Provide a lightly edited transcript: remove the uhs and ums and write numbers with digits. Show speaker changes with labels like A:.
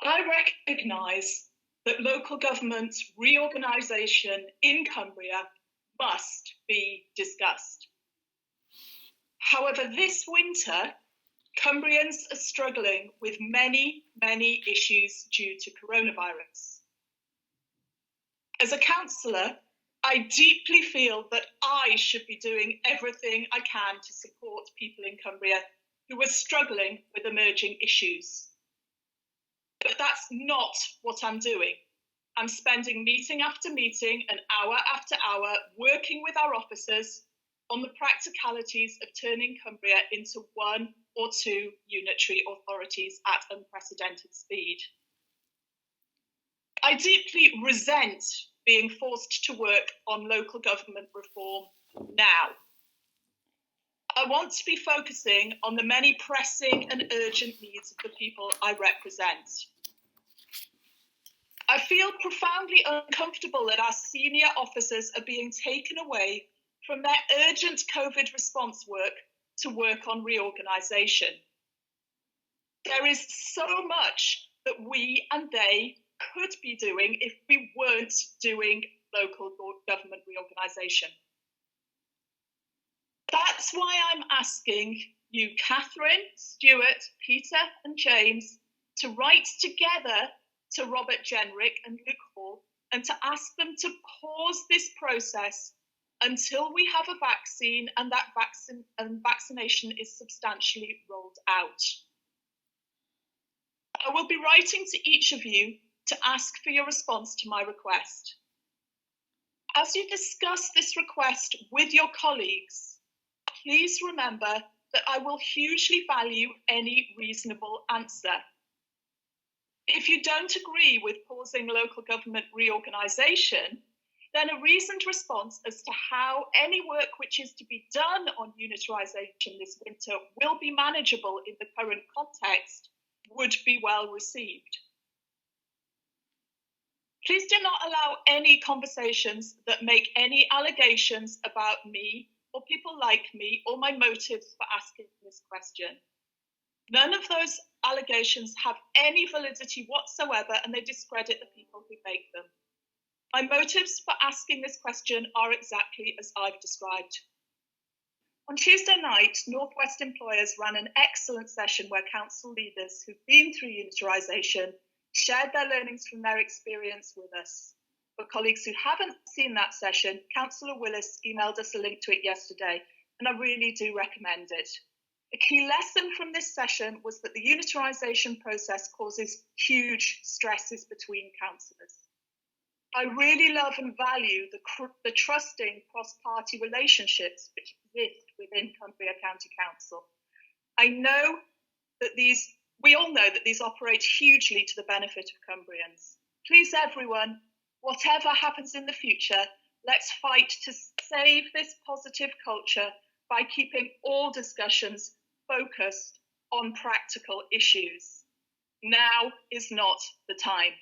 A: I recognise that local government reorganisation in Cumbria must be discussed. However, this winter, Cumbrians are struggling with many issues due to coronavirus. As a councillor, I deeply feel that I should be doing everything I can to support people in Cumbria who are struggling with emerging issues. But that's not what I'm doing. I'm spending meeting after meeting and hour after hour working with our officers on the practicalities of turning Cumbria into one or two unitary authorities at unprecedented speed. I deeply resent being forced to work on local government reform now. I want to be focusing on the many pressing and urgent needs of the people I represent. I feel profoundly uncomfortable that our senior officers are being taken away from their urgent COVID response work to work on reorganisation. There is so much that we and they could be doing if we weren't doing local government reorganisation. That's why I'm asking you, Catherine, Stuart, Peter and James, to write together to Robert Jenrick and Luke Hall and to ask them to pause this process until we have a vaccine and that vaccination is substantially rolled out. I will be writing to each of you to ask for your response to my request. As you discuss this request with your colleagues, please remember that I will hugely value any reasonable answer. If you don't agree with pausing local government reorganisation, then a reasoned response as to how any work which is to be done on unitarisation this winter will be manageable in the current context would be well received. Please do not allow any conversations that make any allegations about me or people like me or my motives for asking this question. None of those allegations have any validity whatsoever and they discredit the people who make them. My motives for asking this question are exactly as I've described. On Tuesday night, Northwest Employers ran an excellent session where council leaders who've been through unitarisation shared their learnings from their experience with us. For colleagues who haven't seen that session, Councillor Willis emailed us a link to it yesterday, and I really do recommend it. A key lesson from this session was that the unitarisation process causes huge stresses between councillors. I really love and value the trusting cross-party relationships which exist within Cumbria County Council. I know that we all know that these operate hugely to the benefit of Cumbrians. Please everyone, whatever happens in the future, let's fight to save this positive culture by keeping all discussions focused on practical issues. Now is not the time.